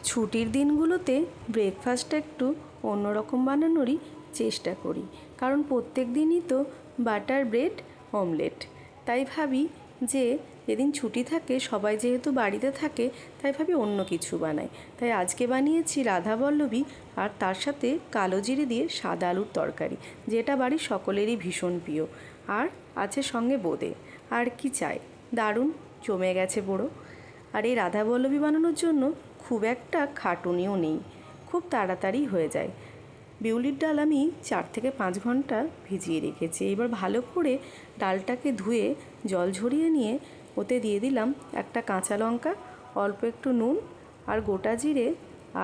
ছুটির দিনগুলোতে ব্রেকফাস্টটা একটু অন্যরকম বানানোরই চেষ্টা করি, কারণ প্রত্যেক দিনই তো বাটার ব্রেড অমলেট। তাই ভাবি যে যেদিন ছুটি থাকে, সবাই যেহেতু বাড়িতে থাকে, তাই ভাবি অন্য কিছু বানাই। তাই আজকে বানিয়েছি রাধাবল্লভী, আর তার সাথে কালো জিরে দিয়ে সাদা আলুর তরকারি, যেটা বাড়ির সকলেরই ভীষণ প্রিয়। আর আছে সঙ্গে বোঁদে। আর কি চাই, দারুণ জমে গেছে পুরো। আর এই রাধাবল্লভী বানানোর জন্য খুব একটা খাটুনিও নেই, খুব তাড়াতাড়ি হয়ে যায়। বিউলির ডাল আমি 4 থেকে 5 ঘন্টা ভিজিয়ে রেখেছি। এবার ভালো করে ডালটাকে ধুয়ে জল ঝরিয়ে নিয়ে ওতে দিয়ে দিলাম একটা কাঁচা লঙ্কা, অল্প একটু নুন আর গোটা জিরে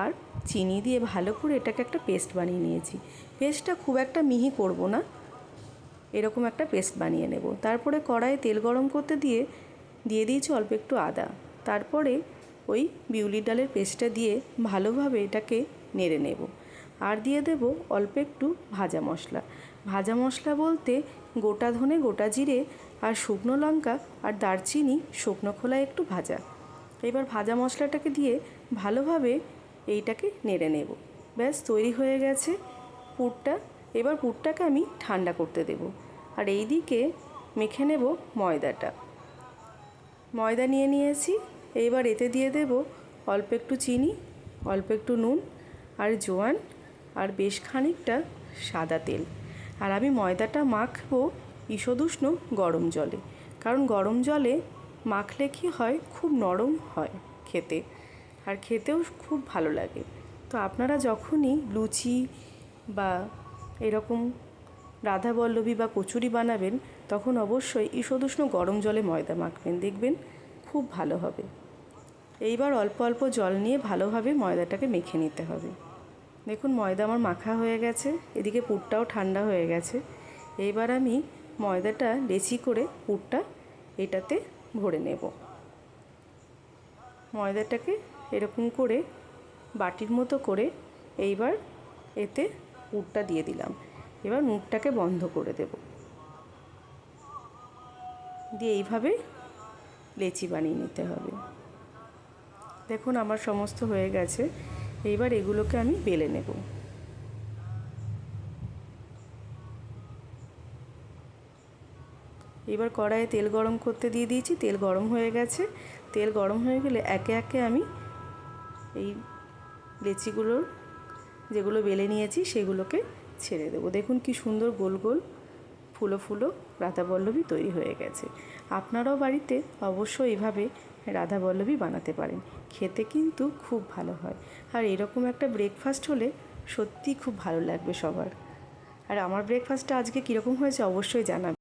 আর চিনি দিয়ে ভালো করে এটাকে একটা পেস্ট বানিয়ে নিয়েছি। পেস্টটা খুব একটা মিহি করব না, এরকম একটা পেস্ট বানিয়ে নেব। তারপরে কড়াইয়ে তেল গরম করতে দিয়ে দিয়েছি অল্প একটু আদা। তারপরে ওই বিউলির ডালের পেস্টটা দিয়ে ভালোভাবে এটাকে নেড়ে নেব। আর দিয়ে দেব অল্প একটু ভাজা মশলা। ভাজা মশলা বলতে গোটা ধনে, গোটা জিরে আর শুকনো লঙ্কা আর দারচিনি শুকনো খোলায় একটু ভাজা। এবার ভাজা মশলাটাকে দিয়ে ভালোভাবে এইটাকে নেড়ে নেব। ব্যাস তৈরি হয়ে গেছে পুরটা। এবার পুরটাকে আমি ঠান্ডা করতে দেব। আর এই দিকে মেখে নেব ময়দাটা। ময়দা নিয়ে নিয়েছি। এইবার এতে দিয়ে দেব অল্প একটু চিনি, অল্প একটু নুন আর জোয়ান আর বেশ খানিকটা সাদা তেল। আর আমি ময়দাটা মাখবো ঈষদুষ্ণ গরম জলে, কারণ গরম জলে মাখলে কি হয়, খুব নরম হয় খেতে, আর খেতেও খুব ভালো লাগে। তো আপনারা যখনই লুচি বা এরকম রাধাবল্লভী বা কচুরি বানাবেন, তখন অবশ্যই ঈষদুষ্ণ গরম জলে ময়দা মাখবেন, দেখবেন খুব ভালো হবে। এইবার অল্প অল্প জল নিয়ে ভালোভাবে ময়দাটাকে মেখে নিতে হবে। দেখুন ময়দা আমার মাখা হয়ে গেছে, এদিকে পুরটাও ঠান্ডা হয়ে গেছে। এইবার আমি ময়দাটা লেচি করে পুরটা এটাতে ভরে নেব। ময়দাটাকে এরকম করে বাটির মতো করে এইবার এতে পুরটা দিয়ে দিলাম। এবার মুখটাকে বন্ধ করে দেব, দিয়ে এইভাবে লেচি বানিয়ে নিতে হবে। দেখুন আমার সমস্ত হয়ে গেছে। এইবার এগুলোকে আমি বেলে নেব। এবার কড়াইয়ে তেল গরম করতে দিয়ে দিয়েছি, তেল গরম হয়ে গেছে। তেল গরম হয়ে গেলে একে একে আমি এই লেচিগুলোর যেগুলো বেলে নিয়েছি সেগুলোকে ছেড়ে দেবো। দেখুন কি সুন্দর গোল গোল ফুলো ফুলো রাধাবল্লভী তৈরি হয়ে গেছে। আপনারাও বাড়িতে অবশ্যই এভাবে রাধাবল্লভী বানাতে পারেন, খেতে কিন্তু খুব ভালো হয়। আর এরকম একটা ব্রেকফাস্ট হলে সত্যিই খুব ভালো লাগবে সবার। আর আমার ব্রেকফাস্টটা আজকে কীরকম হয়েছে অবশ্যই জানাবেন।